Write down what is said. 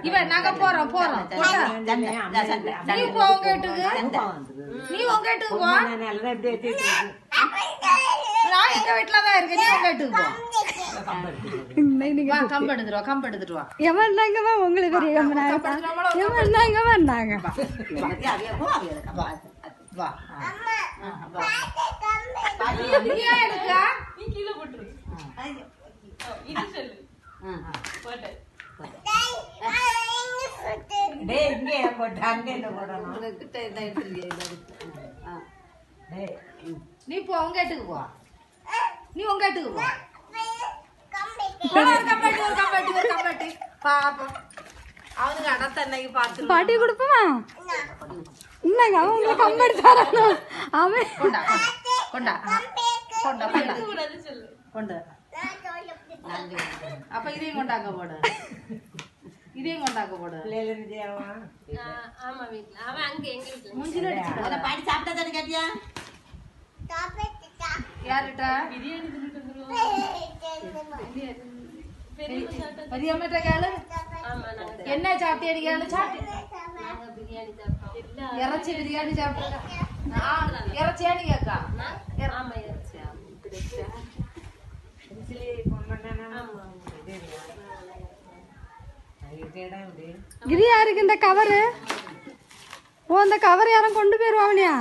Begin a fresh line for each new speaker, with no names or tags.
இவன் நாங்க போறோம் போறோம் நீ போ உங்க வீட்டுக்கு நீ உங்க வீட்டுக்கு போ நான் எங்க வீட்டுலதான் இருக்கேன் நீ உங்க வீட்டுக்கு போ கம்பு எடுத்துட்டு வா
எவன் தாங்கம்மா உங்களுக்கு பெரிய எவன் தாங்க வந்தாங்க
வா நீ போ உங்க வீட்டுக்கு போ நீ உங்க வீட்டுக்கு போ பாப்போம் அவனுக்கு அடத்தன்னைக்கு பார்த்து
பாட்டி கொடுப்போமா இல்லங்க அவங்க கம்பெனி தரணும் அவன்
கொண்டா கொண்டா கொண்டா கொண்டா அப்ப இதையும் கொண்டாக்க போடு இதையும் கொண்டாக்க போடு மூஞ்சில
பாடி சாப்பிட்டதானே கேட்டியா
யாருட்டா பெரியம்மிட்ட கேளு என்ன சாப்பிட்டேடி கேளு இறைச்சி பிரியாணி சாப்பிட்டு இறைச்சியானு கேக்கா
கிரி யாருக்கு இந்த கவரு ஓ அந்த கவர் யாரும் கொண்டு போயிருவாங்கயா